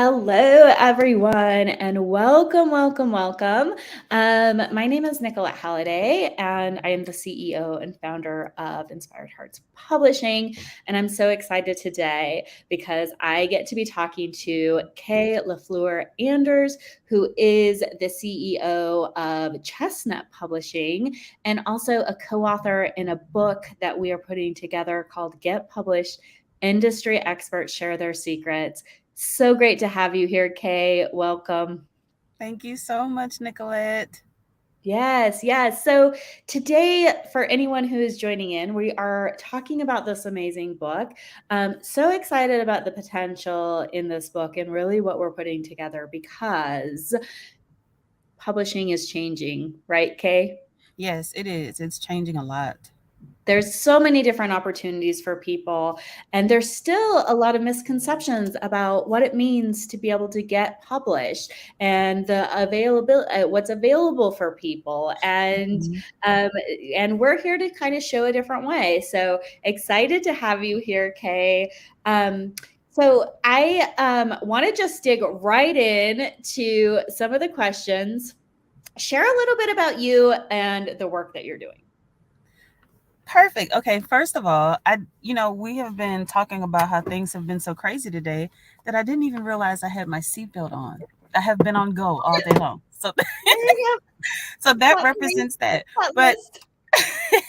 Hello, everyone, and welcome. My name is Nicolette Halladay, and I am the CEO and founder of Inspired Hearts Publishing. And I'm so excited today because I get to be talking to LaFleur-Anders, who is the CEO of Chestnut Publishing and also a co-author in a book that we are putting together called Get Published. Industry experts share their secrets. So great to have you here, Kay. Welcome. Thank you so much, Nicolette. Yes. So today, for anyone who is joining in, we are talking about this amazing book. So excited about the potential in this book and really what we're putting together because publishing is changing, right, Kay? Yes, it is. It's changing a lot. There's so many different opportunities for people, and there's still a lot of misconceptions about what it means to be able to get published and the availability, what's available for people, Mhm. um, and we're here to kind of show a different way. So excited to have you here, Kay. So I want to just dig right in to some of the questions. Share a little bit about you and the work that you're doing. Perfect. Okay, first of all, we have been talking about how things have been so crazy today that I didn't even realize I had my seatbelt on. I have been on go all day long. So There you so go. that represents that. Hot But list.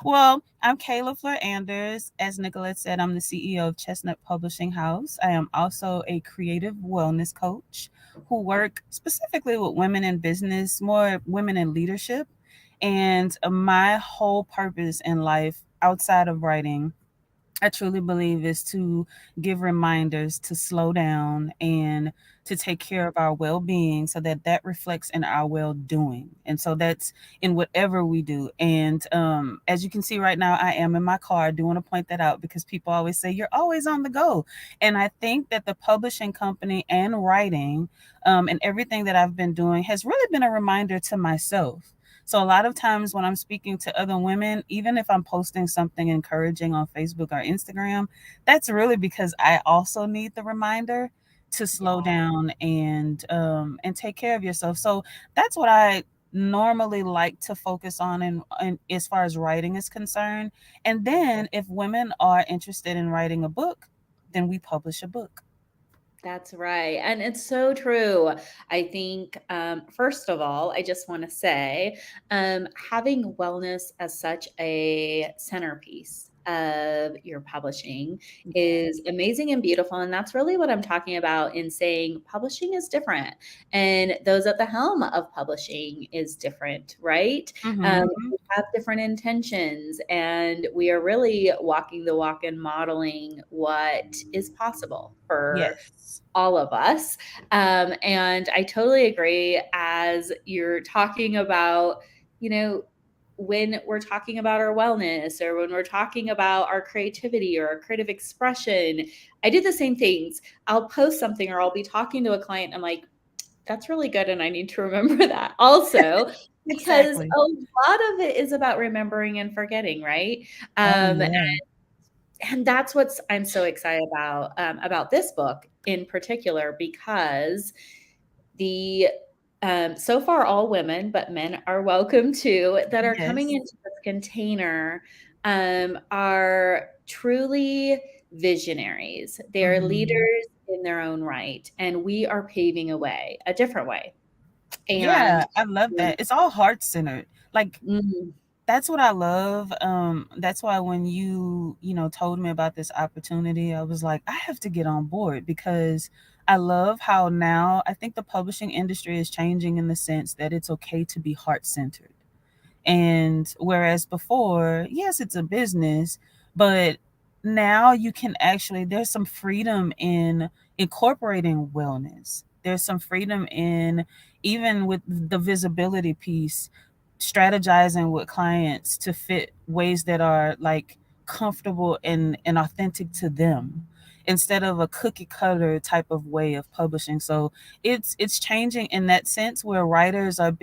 well, I'm LaFleur-Anders. As Nicolette said, I'm the CEO of Chestnut Publishing House. I am also a creative wellness coach who work specifically with women in business, more women in leadership. And my whole purpose in life outside of writing, I truly believe, is to give reminders to slow down and to take care of our well-being so that that reflects in our well-doing. And so that's in whatever we do. And as you can see right now, I am in my car. I do want to point that out because people always say you're always on the go. And I think that the publishing company and writing and everything that I've been doing has really been a reminder to myself. So a lot of times when I'm speaking to other women, even if I'm posting something encouraging on Facebook or Instagram, that's really because I also need the reminder to slow Yeah. down and take care of yourself. So that's what I normally like to focus on and as far as writing is concerned. And then if women are interested in writing a book, then we publish a book. That's right. And it's so true. I think, first of all, I just want to say having wellness as such a centerpiece of your publishing is amazing and beautiful. And that's really what I'm talking about in saying publishing is different. And those at the helm of publishing is different, right? Mm-hmm. We have different intentions, and we are really walking the walk and modeling what is possible for Yes. all of us. And I totally agree as you're talking about, you know, when we're talking about our wellness or when we're talking about our creativity or our creative expression, I do the same things. I'll post something or I'll be talking to a client. I'm like, that's really good. And I need to remember that also because Exactly. a lot of it is about remembering and forgetting, right? Oh Um, yeah. and that's what's I'm so excited about this book in particular because the so far all women, but men are welcome too, that are coming Yes. into this container are truly visionaries. They're Mhm. leaders in their own right, and we are paving a way, a different way. Yeah, And I love um, that. It's all heart-centered. Like, mm, that's what I love. That's why when you told me about this opportunity, I was like, I have to get on board because I love how now I think the publishing industry is changing in the sense that it's okay to be heart-centered. And whereas before, yes, it's a business, but now you can actually, there's some freedom in incorporating wellness. There's some freedom in, even with the visibility piece, strategizing with clients to fit ways that are like comfortable and authentic to them instead of a cookie cutter type of way of publishing. So it's changing in that sense where writers are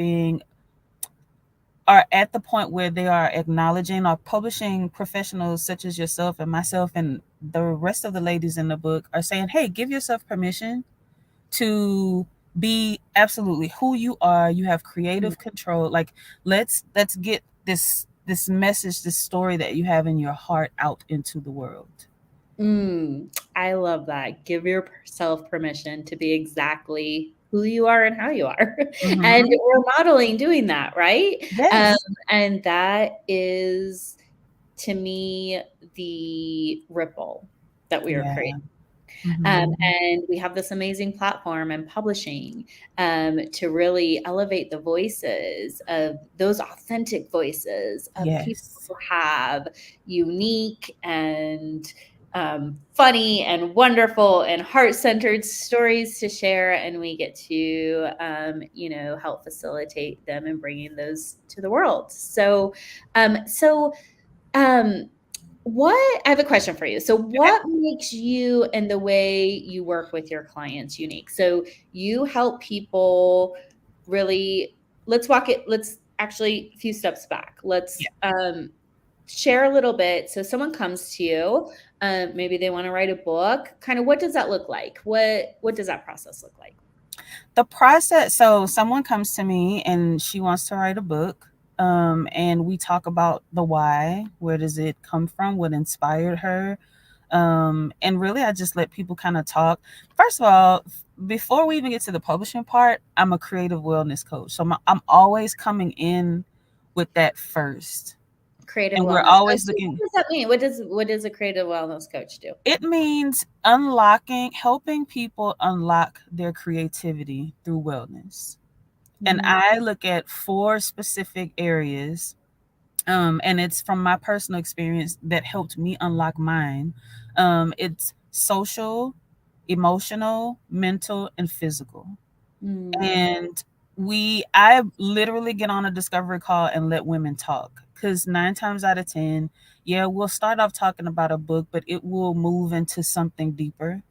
at the point where they are acknowledging, or publishing professionals such as yourself and myself and the rest of the ladies in the book are saying, hey, give yourself permission to be absolutely who you are. You have Mm. creative control. Like let's get this message, this story that you have in your heart out into the world. I love that. Give yourself permission to be exactly who you are and how you are. And Mm-hmm. we're modeling doing that, right? Um, Yes. and that is, to me, the ripple that we are creating. Yeah. Mm-hmm. And we have this amazing platform and publishing to really elevate the voices of those authentic voices of people Yes. who have unique and funny and wonderful and heart-centered stories to share, and we get to help facilitate them and bringing those to the world. Um, what I have a question for you. So Okay. what makes you and the way you work with your clients unique? So you help people really, let's actually a few steps back. Let's Yeah. share a little bit. So someone comes to you, maybe they want to write a book. Kind of what does that look like? What does that process look like? The process, so someone comes to me and she wants to write a book, and we talk about the why. Where does it come from? What inspired her? And really I just let people kind of talk. First of all, before we even get to the publishing part, I'm a creative wellness coach, so I'm always coming in with that first, Creative and we're wellness coach. always So what looking. does that mean? What does a creative wellness coach do? It means unlocking, helping people unlock their creativity through wellness. And Mm, I look at four specific areas, and it's from my personal experience that helped me unlock mine. It's social, emotional, mental, and physical. mm, And I literally get on a discovery call and let women talk, because 9 times out of 10, yeah, we'll start off talking about a book, but it will move into something deeper.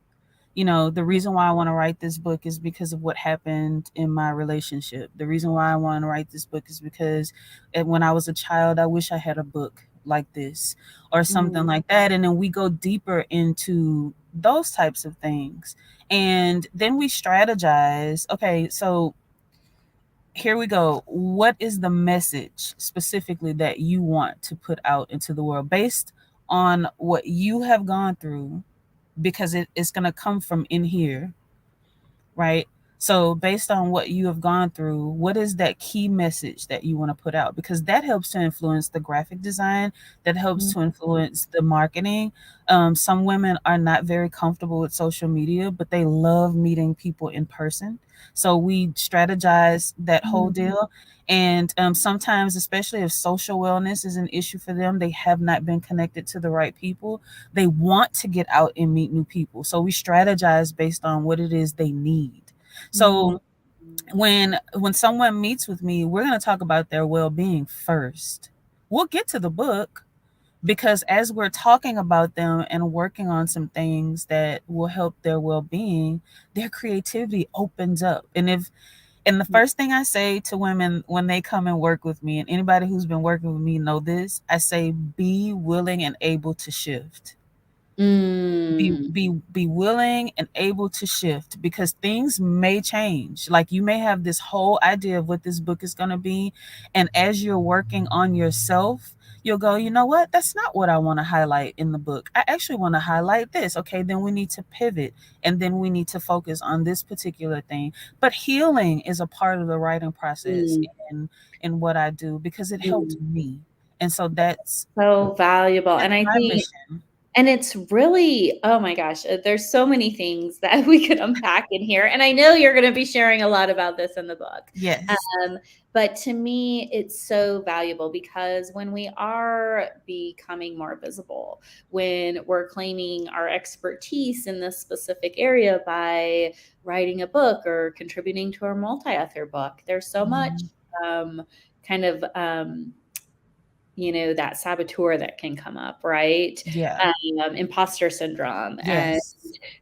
The reason why I want to write this book is because of what happened in my relationship. The reason why I want to write this book is because when I was a child, I wish I had a book like this or something mm, like that. And then we go deeper into those types of things. And then we strategize. Okay, so here we go. What is the message specifically that you want to put out into the world based on what you have gone through? Because it's going to come from in here, right? So, based on what you have gone through, what is that key message that you want to put out? Because that helps to influence the graphic design, that helps mm, to influence the marketing. Some women are not very comfortable with social media, but they love meeting people in person. So, we strategize that whole mm, deal. And sometimes, especially if social wellness is an issue for them, they have not been connected to the right people. They want to get out and meet new people. So we strategize based on what it is they need. mm, So when someone meets with me, we're going to talk about their well-being first. We'll get to the book, because as we're talking about them and working on some things that will help their well-being, their creativity opens up. And the mm, first thing I say to women when they come and work with me, and anybody who's been working with me know this, I say be willing and able to shift. mm, Be willing and able to shift, because things may change. Like, you may have this whole idea of what this book is going to be, and as you're working on yourself, you'll go, you know what, that's not what I want to highlight in the book. I actually want to highlight this. Okay, then we need to pivot, and then we need to focus on this particular thing. But healing is a part of the writing process mm, in what I do, because it helped mm. me. And so So valuable. that's And I my think, mission. and it's really, oh my gosh, there's so many things that we could unpack in here. And I know you're going to be sharing a lot about this in the book. Yes. Um, but to me, it's so valuable because when we are becoming more visible, when we're claiming our expertise in this specific area by writing a book or contributing to a multi author book, there's so much Mhm. um, kind of that saboteur that can come up, right? Yeah. Imposter syndrome, and Yes.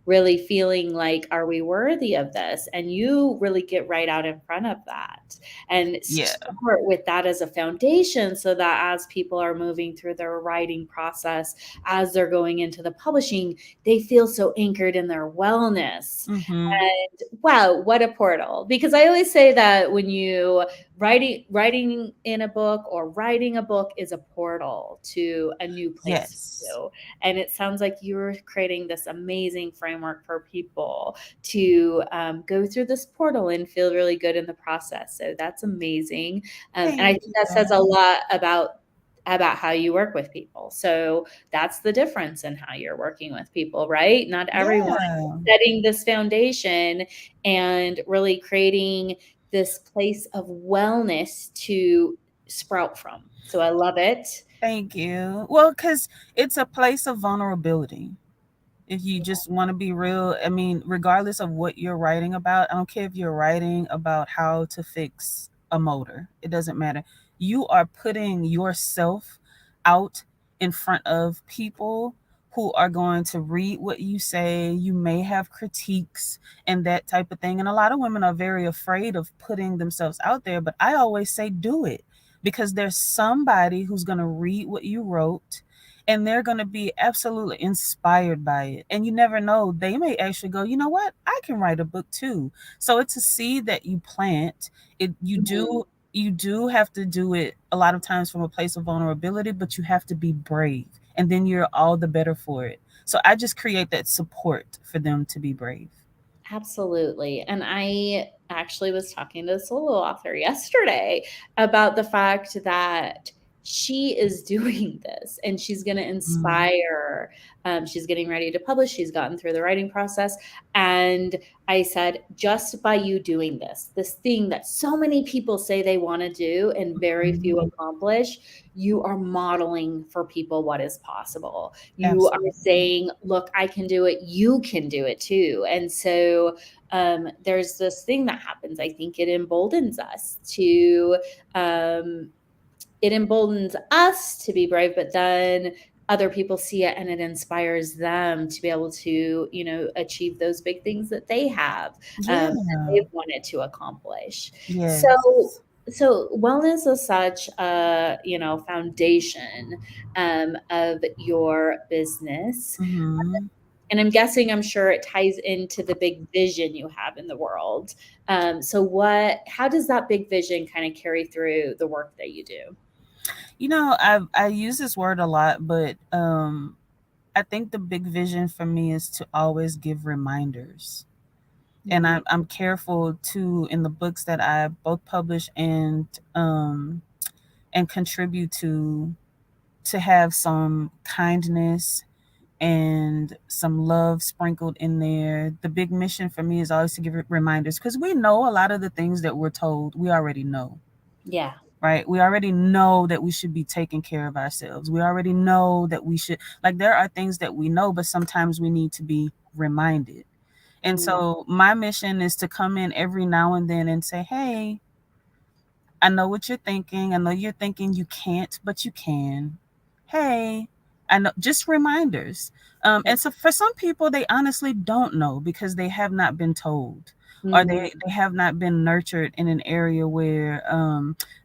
really feeling like, are we worthy of this? And you really get right out in front of that and Yeah. start with that as a foundation, so that as people are moving through their writing process, as they're going into the publishing, they feel so anchored in their wellness. Mm-hmm. And wow, what a portal. Because I always say that when you writing in a book, or writing a book, is a portal to a new place for Yes. you. And it sounds like you're creating this amazing framework for people to go through this portal and feel really good in the process. So that's amazing. And I Thank think that says a you. lot about how you work with people. So that's the difference in how you're working with people, right? Not everyone Yeah. setting this foundation and really creating this place of wellness to sprout from. So I love it. Thank you. Well, because it's a place of vulnerability. If you just want to be real, I mean, regardless of what you're writing about, I don't care if you're writing about how to fix a motor, it doesn't matter. You are putting yourself out in front of people who are going to read what you say. You may have critiques and that type of thing. And a lot of women are very afraid of putting themselves out there, but I always say do it, because there's somebody who's going to read what you wrote and they're going to be absolutely inspired by it. And you never know, they may actually go, you know what, I can write a book too. So it's a seed that you plant. It Mhm. you do have to do it a lot of times from a place of vulnerability, but you have to be brave, and then you're all the better for it. So I just create that support for them to be brave. Absolutely. And I actually was talking to a solo author yesterday about the fact that she is doing this and she's going to Mm. inspire. She's getting ready to publish. She's gotten through the writing process. And I said, just by you doing this thing that so many people say they want to do and very few Mhm. accomplish, you are modeling for people what is possible. You are Absolutely. saying, look, I can do it. You can do it too. And so there's this thing that happens. I think um, it emboldens us to be brave, but then other people see it and it inspires them to be able to, achieve those big things that they have, Yeah. that they've wanted to accomplish. So Yes. so wellness is such a foundation of your business, Hmm. and I'm sure it ties into the big vision you have in the world. So how does that big vision kind of carry through the work that you do? I use this word a lot, but I think the big vision for me is to always give reminders. And Mm, I'm careful to, in the books that I both publish and contribute to have some kindness and some love sprinkled in there. The big mission for me is always to give reminders, because we know a lot of the things that we're told, we already know, yeah. right? We already know that we should be taking care of ourselves. We already know that we should, like, there are things that we know, but sometimes we need to be reminded. And Mm, so my mission is to come in every now and then and say, hey, I know what you're thinking. I know you're thinking you can't, but you can. Hey, I know, just reminders. And so for some people, they honestly don't know because they have not been told, or mhm, they have not been nurtured in an area where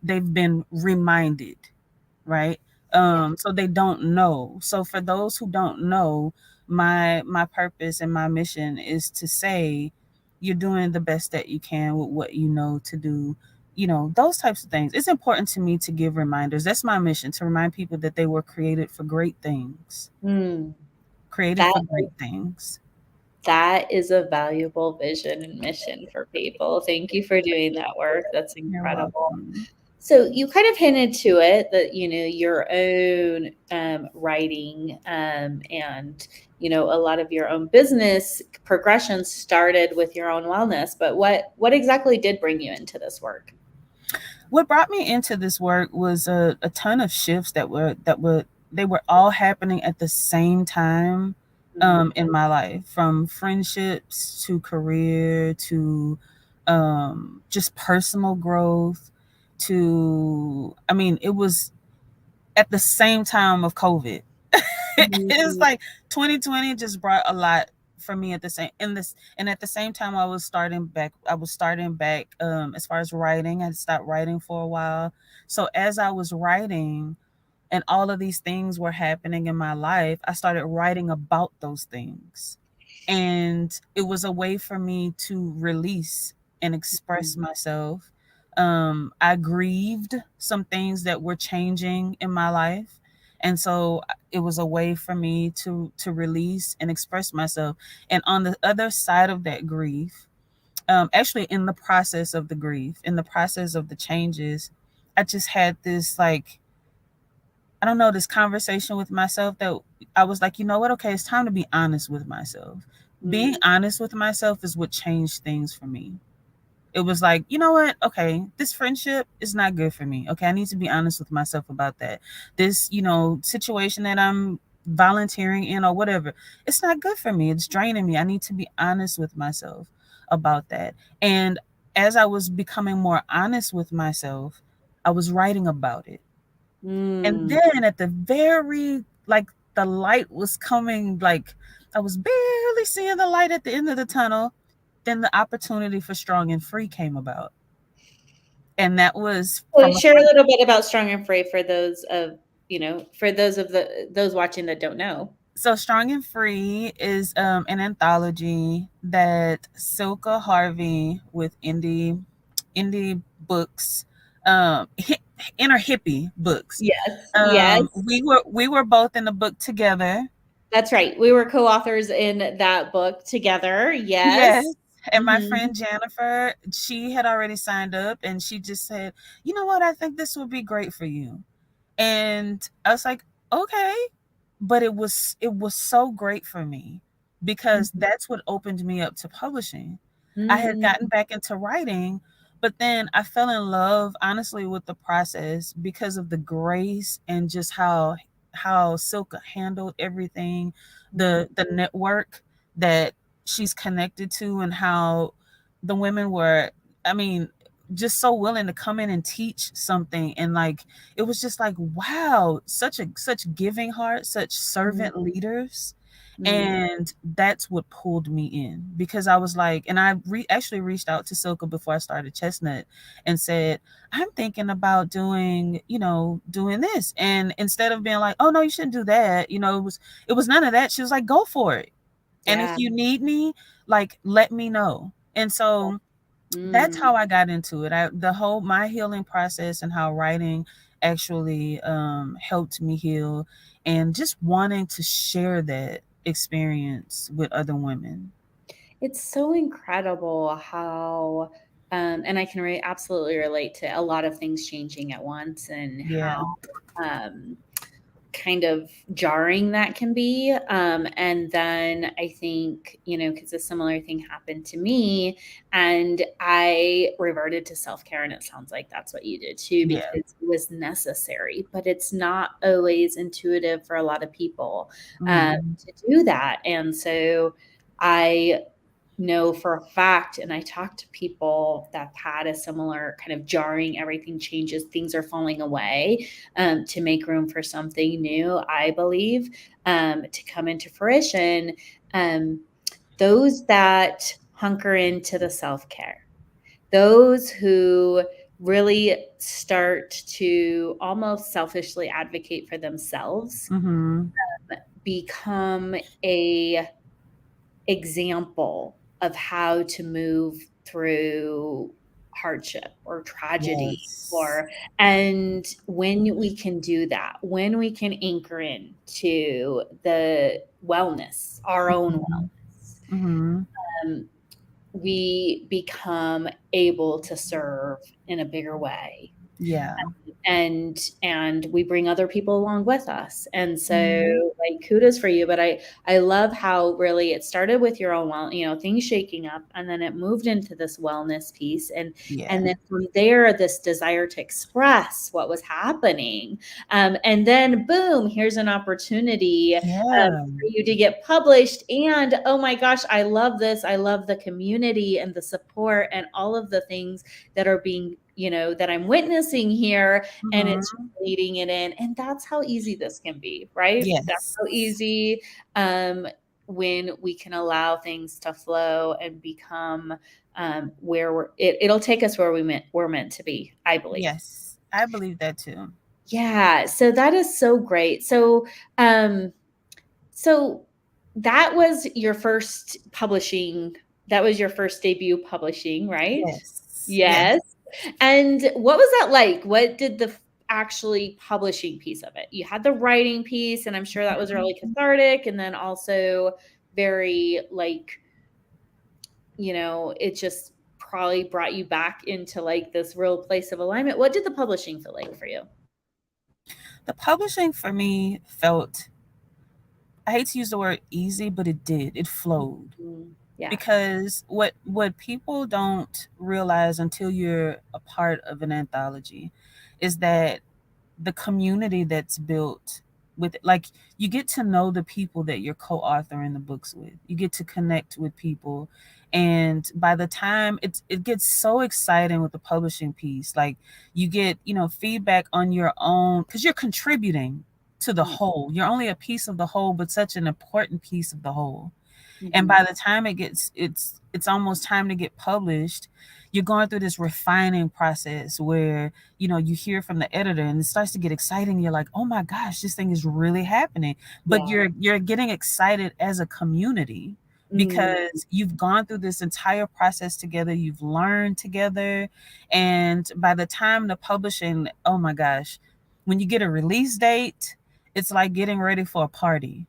they've been reminded, right? yeah. So they don't know. So for those who don't know, my purpose and my mission is to say you're doing the best that you can with what you know to do. Those types of things. It's important to me to give reminders. That's my mission, to remind people that they were created for great things. Mm, Created that for great things. that is a valuable vision and mission for people. Thank you for doing that work. That's You're incredible. welcome. So you kind of hinted to it that your own writing, and a lot of your own business progression started with your own wellness. But what exactly did bring you into this work? What brought me into this work was a ton of shifts that were they were all happening at the same time Mhm. in my life, from friendships to career to just personal growth to, I mean, it was at the same time of COVID. It's Mm, like 2020 just brought a lot for me at the same in this and at the same time I was starting back as far as writing. I stopped writing for a while. So as I was writing and all of these things were happening in my life, I started writing about those things. And it was a way for me to release and express mm, myself. I grieved some things that were changing in my life. And so it was a way for me to release and express myself. And on the other side of that grief, actually in the process of the grief, in the process of the changes, I just had this like I don't know, this conversation with myself that I was like, you know what? Okay, it's time to be honest with myself. Being mm, honest with myself is what changed things for me. It was like, you know what? Okay, this friendship is not good for me. Okay, I need to be honest with myself about that. This, situation that I'm volunteering in or whatever, it's not good for me. It's draining me. I need to be honest with myself about that. And as I was becoming more honest with myself, I was writing about it. And mm. then at the very like the light was coming, like I was barely seeing the light at the end of the tunnel. Then the opportunity for Strong and Free came about. And that was So from a share a friend. little bit about Strong and Free for those of for those watching that don't know. So Strong and Free is an anthology that Silka Harvey with indie books, inner hippie books. Yes, yes. We were both in the book together. That's right. We were co-authors in that book together. Yes. Yes. And my Mhm. friend Jennifer, she had already signed up and she just said, you know what, I think this would be great for you. And I was like, okay. But it was so great for me because Mhm. that's what opened me up to publishing. I had Mm, gotten back into writing, but then I fell in love honestly with the process because of the grace and just how Silka handled everything, mm, the network that she's connected to, and how the women were, I mean, just so willing to come in and teach something. And like it was just like, wow, such giving hearts, such mm, servant leaders. mm. And that's what pulled me in because I was like, and I actually reached out to Silka before I started Chestnut and said, I'm thinking about doing this. And instead of being like, oh no, you shouldn't do that, it was none of that. She was like, go for it. And if Yeah. you need me, like, let me know. And so that's Mm. how I got into it. The whole my healing process and how writing actually helped me heal, and just wanting to share that experience with other women. It's so incredible how, and I can absolutely relate to a lot of things changing at once and Yeah. how, um, kind of jarring that can be. And then I think, because a similar thing happened to me and I reverted to self care. And it sounds like that's what you did too, Yeah. because it was necessary, but it's not always intuitive for a lot of people Hmm. to do that. And so I know for a fact, and I talk to people that had a similar kind of jarring, everything changes, things are falling away, to make room for something new, I believe, to come into fruition. Um, those that hunker into the self care, those who really start to almost selfishly advocate for themselves, Hmm. become a example of how to move through hardship or tragedy, Yes. or and when we can do that, when we can anchor in to the wellness, our own Hmm. wellness, Hmm. um, we become able to serve in a bigger way, Yeah. and we bring other people along with us. And so, Hmm. like, kudos for you. But I love how really it started with your own things shaking up, and then it moved into this wellness piece, and Yeah. then from there this desire to express what was happening, and then boom, here's an opportunity, Yeah. for you to get published. And oh my gosh, I love this. I love the community and the support and all of the things that are being that I'm witnessing here, and it's Mhm. leading it in. And that's how easy this can be, right? That's Yes. how easy, when we can allow things to flow and become, where it'll take us where we're meant to be, I believe. Yes. I believe that too. Yeah, so that is so great. Um, so that was your first publishing. That was your first debut publishing, right? Yes. Yes. Yes. And what was that like? What did the actually publishing piece of it? You had the writing piece, and I'm sure that was really Mhm. cathartic, and then also very like, it just probably brought you back into like this real place of alignment. What did the publishing feel like for you? The publishing for me felt, I hate to use the word easy, but it did. It flowed. Mhm. Yeah. Because what people don't realize until you're a part of an anthology is that the community that's built with, like, you get to know the people that you're co-authoring the books with. You get to connect with people, and by the time it gets so exciting with the publishing piece, like, you get, feedback on your own, because you're contributing to the Yeah. whole. You're only a piece of the whole, but such an important piece of the whole. And Mhm. by the time it's almost time to get published, you're going through this refining process where, you hear from the editor and it starts to get exciting. You're like, oh my gosh, this thing is really happening. But Yeah. you're getting excited as a community Mm, because you've gone through this entire process together, you've learned together. And by the time the publishing, oh my gosh, when you get a release date, it's like getting ready for a party,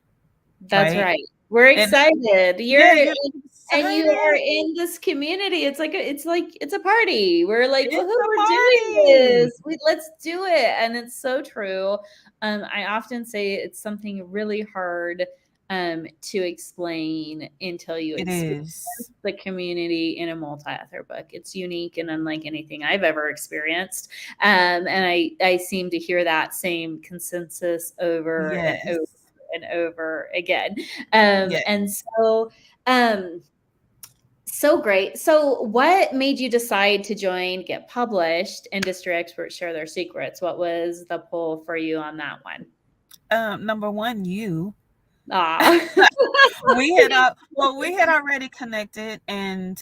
that's right? right. We're And excited. yeah, you're And you are excited. in this community. It's a party. We're like, It's woohoo, a we're doing party. this. Let's do it. And it's so true. I often say it's something really hard to explain until you It experience is. the community in a multi-author book. It's unique and unlike anything I've ever experienced. And I seem to hear that same consensus over and Yes. over and over again. Yes. And um, so great. So, what made you decide to join Get Published? Industry experts share their secrets. What was the pull for you on that one? Number one, you. Ah, We had already connected, and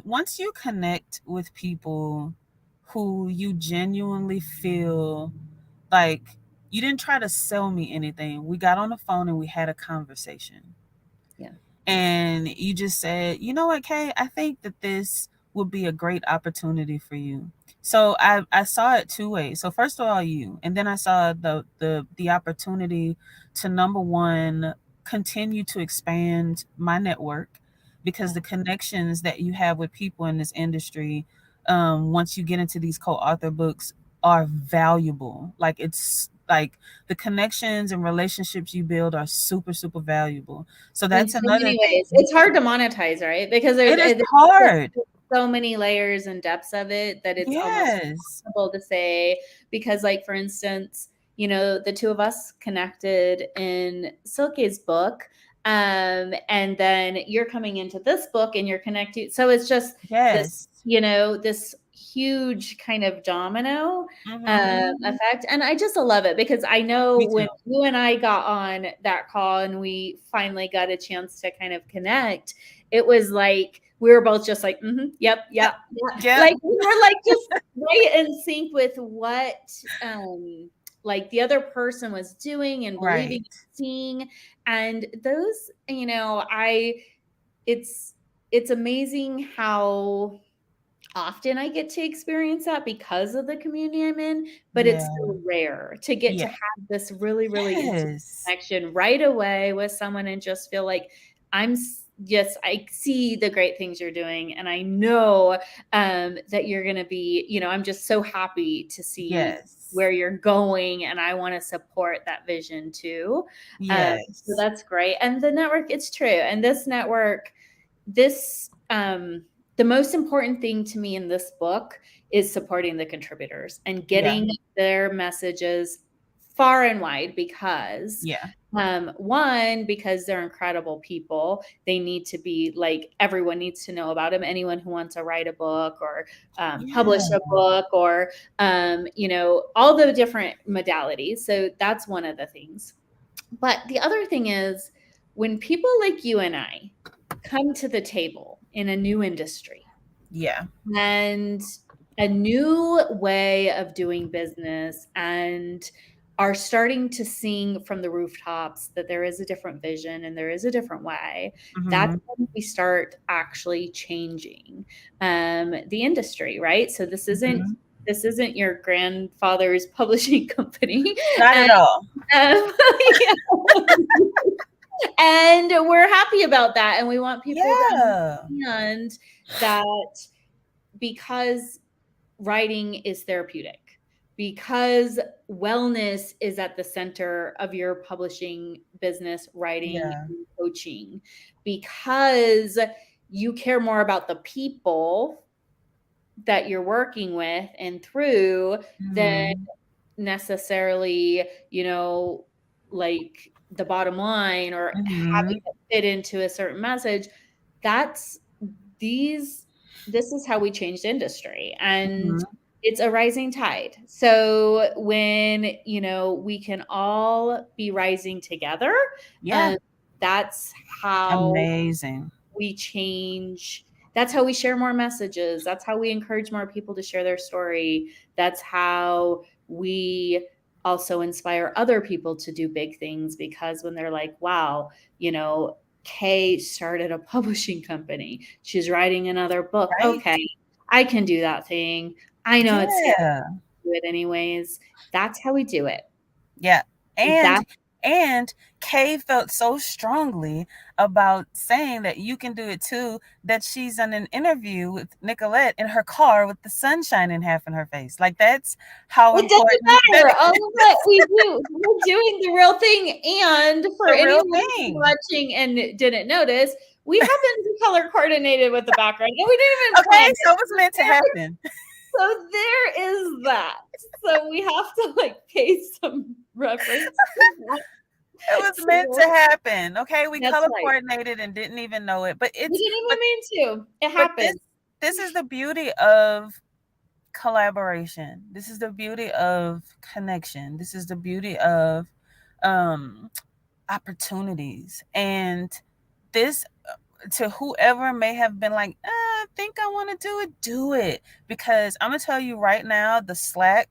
once you connect with people who you genuinely feel like, you didn't try to sell me anything. We got on the phone and we had a conversation. yeah, And you just said, you know what, Kay, I think that this would be a great opportunity for you. So I saw it two ways. So first of all, you, and then I saw the opportunity to, number one, continue to expand my network, because yeah. the connections that you have with people in this industry, once you get into these co-author books, are valuable. Like, it's like the connections and relationships you build are super, super valuable. So In that's so another many ways. thing. It's hard to monetize, right? Because It is there's hard. so many layers and depths of it that it's almost Yes. impossible to say. Because, like, for instance, the two of us connected in Silke's book, and then you're coming into this book and you're connecting. So it's just this, Yes. this huge kind of domino Mhm. effect. And I just love it because I know Me too. when you and I got on that call and we finally got a chance to kind of connect, it was like we were both just like, yep, Yep. yep, yeah. Yep. Like we were like just right in sync with what like the other person was doing and believing Right. and seeing. And those, it's it's amazing how often I get to experience that because of the community I'm in, but it's Yeah. so rare to get to Yeah. have this really, really intimate Yes. connection right away with someone and just feel like yes, I see the great things you're doing, and I know that you're going to be, I'm just so happy to see Yes. where you're going, and I want to support that vision too. So Yes. that's great. And the network, it's true. And this network, this the most important thing to me in this book is supporting the contributors and Yeah. getting their messages far and wide, because Yeah. One, because they're incredible people. They need to be like, everyone needs to know about them. Anyone who wants to write a book or publish Yeah. a book or, all the different modalities. So that's one of the things. But the other thing is when people like you and I come to the table in a new industry Yeah. and a new way of doing business and are starting to sing from the rooftops that there is a different vision and there is a different way, that's Mm-hmm. when we start actually changing the industry, right? So Mm-hmm. this isn't your grandfather's publishing company. Not at And all. yeah. And we're happy about that. And we want people to Yeah. understand that because writing is therapeutic, because wellness is at the center of your publishing business, writing, Yeah. and coaching, because you care more about the people that you're working with and through than Mm-hmm. necessarily, like the bottom line or Mm-hmm. having it fit into a certain message. That's these this is how we changed industry, and Mm-hmm. it's a rising tide. So when, we can all be rising together, Yeah. um, that's how Amazing. we change. That's how we share more messages. That's how we encourage more people to share their story. That's how we also inspire other people to do big things, because when they're like, wow, Kay started a publishing company. She's writing another book. Right? Okay, I can do that thing. I know it's scary Yeah. to do it anyways. That's how we do it. Yeah. That And Kay felt so strongly about saying that you can do it too, that she's on an interview with Nicolette in her car with the sun shining half in her face. Like that's how It doesn't important that matter. All is. of that we do, we're doing the real thing. And for The real anyone who's thing. watching and didn't notice, we happen to be color coordinated with the background, and we didn't even plan Okay, it. so it was meant to happen. So there is that. So we have to pay some reference It was meant to to. happen. Okay, we That's color right. coordinated and didn't even know it. But We it's didn't but even mean to. It but this happened. this is the beauty of collaboration. This is the beauty of connection. This is the beauty of um opportunities. And this to whoever may have been like, I think I want to do it. Because I'm gonna tell you right now, the Slack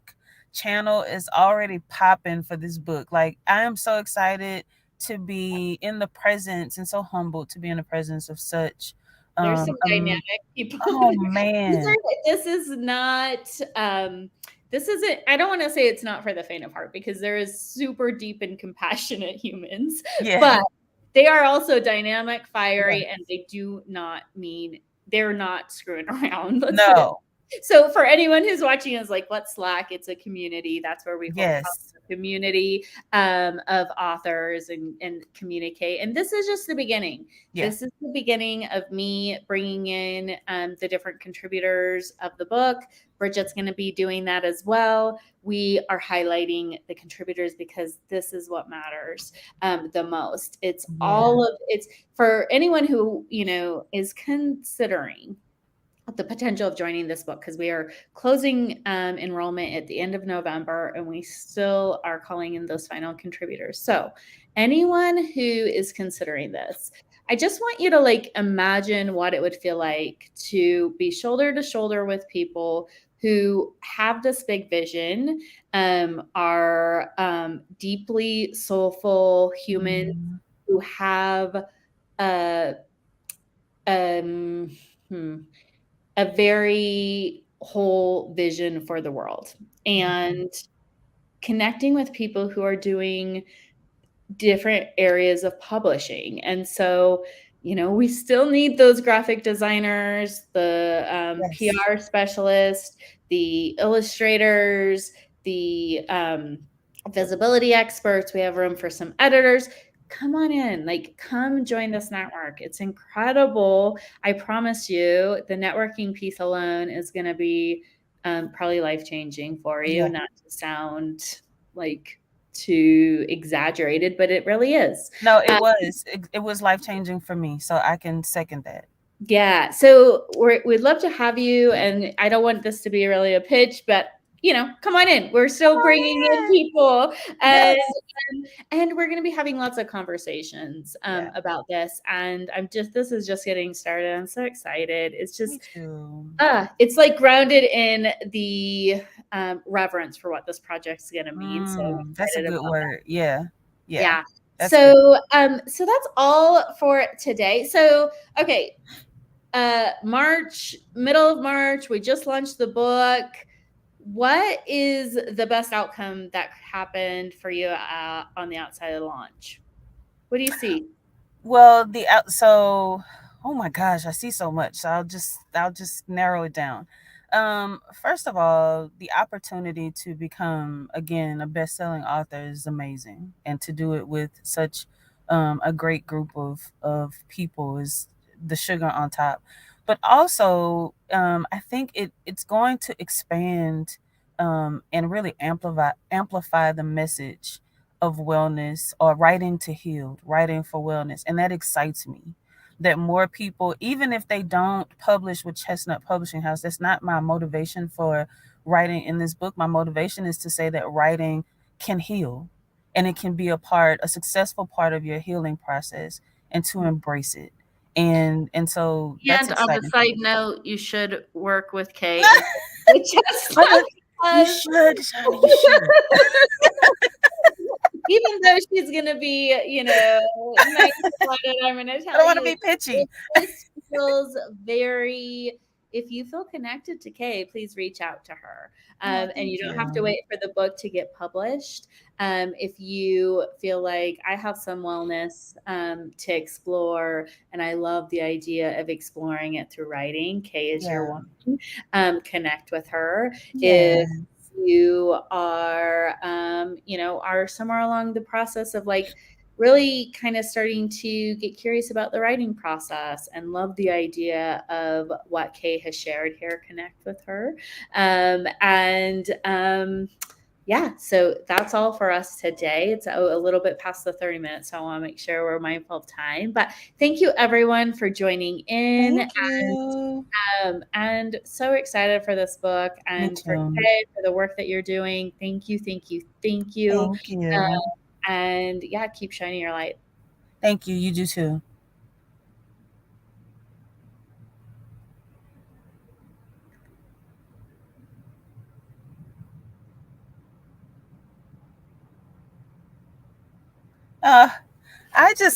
channel is already popping for this book. Like I am so excited to be in the presence and so humbled to be in the presence of such There's um, some um dynamic people. oh man. This is not this isn't, I don't want to say it's not for the faint of heart, because there is super deep and compassionate humans, Yeah. but they are also dynamic, Yeah. fiery, and they do not mean, they're not screwing around. Let's put it. No. So for anyone who's watching is like, what's Slack? It's a community. That's where we hold Yes. a community of authors and communicate. And this is just the beginning. Yeah. This is the beginning of me bringing in the different contributors of the book. Bridget's going to be doing that as well. We are highlighting the contributors because this is what matters the most. It's Yeah. it's for anyone who, is considering the potential of joining this book, because we are closing enrollment at the end of November, and we still are calling in those final contributors. So anyone who is considering this, I just want you to imagine what it would feel like to be shoulder to shoulder with people who have this big vision, are deeply soulful humans who have a um, hmm, a very whole vision for the world, and connecting with people who are doing different areas of publishing. And so, we still need those graphic designers, the Yes. PR specialists, the illustrators, the visibility experts. We have room for some editors. Come on in, come join this network. It's incredible. I promise you, the networking piece alone is going to be probably life changing for you, Yeah. not to sound like too exaggerated, but it really is. No, it was life changing for me, so I can second that. Yeah. So we'd love to have you. And I don't want this to be really a pitch, but come on in. We're still bringing in Oh people, yeah. and Yes. we're going to be having lots of conversations Yeah. about this. And this is just getting started. I'm so excited. It's Me just, too. it's like grounded in the reverence for what this project's going to mean. So I'm That's a excited good about that. word. Yeah. Yeah. Yeah. That's good. So that's all for today. So, okay, March, middle of March, we just launched the book. What is the best outcome that happened for you on the outside of the launch? What do you see? Well, so oh my gosh, I see so much. So I'll just narrow it down. First of all, the opportunity to become again a best-selling author is amazing, and to do it with such a great group of people is the sugar on top. But also, I think it's going to expand and really amplify the message of wellness, or writing to heal, writing for wellness. And that excites me, that more people, even if they don't publish with Chestnut Publishing House, that's not my motivation for writing in this book. My motivation is to say that writing can heal, and it can be a successful part of your healing process, and to embrace it. And so that's And on a exciting for side me. note, you should work with Kay and the I chestnut know, you because should, Shonda, you should. even though she's gonna be, nice about it, I'm gonna I tell don't want to you, be pitchy. this feels very. If you feel connected to Kay, please reach out to her. Oh, And thank you don't have to you. wait for the book to get published. If you feel like I have some wellness to explore, and I love the idea of exploring it through writing, Kay is your Yeah. woman. Connect with her. Yeah. If you are are somewhere along the process of like really kind of starting to get curious about the writing process and love the idea of what Kay has shared here, connect with her. Yeah, so that's all for us today. It's a little bit past the 30 minutes, so I want to make sure we're mindful of time. But thank you everyone for joining in. Thank you. And so excited for this book Me and for too. Kay, for the work that you're doing. Thank you, thank you, thank you. Thank you. And yeah, keep shining your light. Thank you. You do too. Uh, I just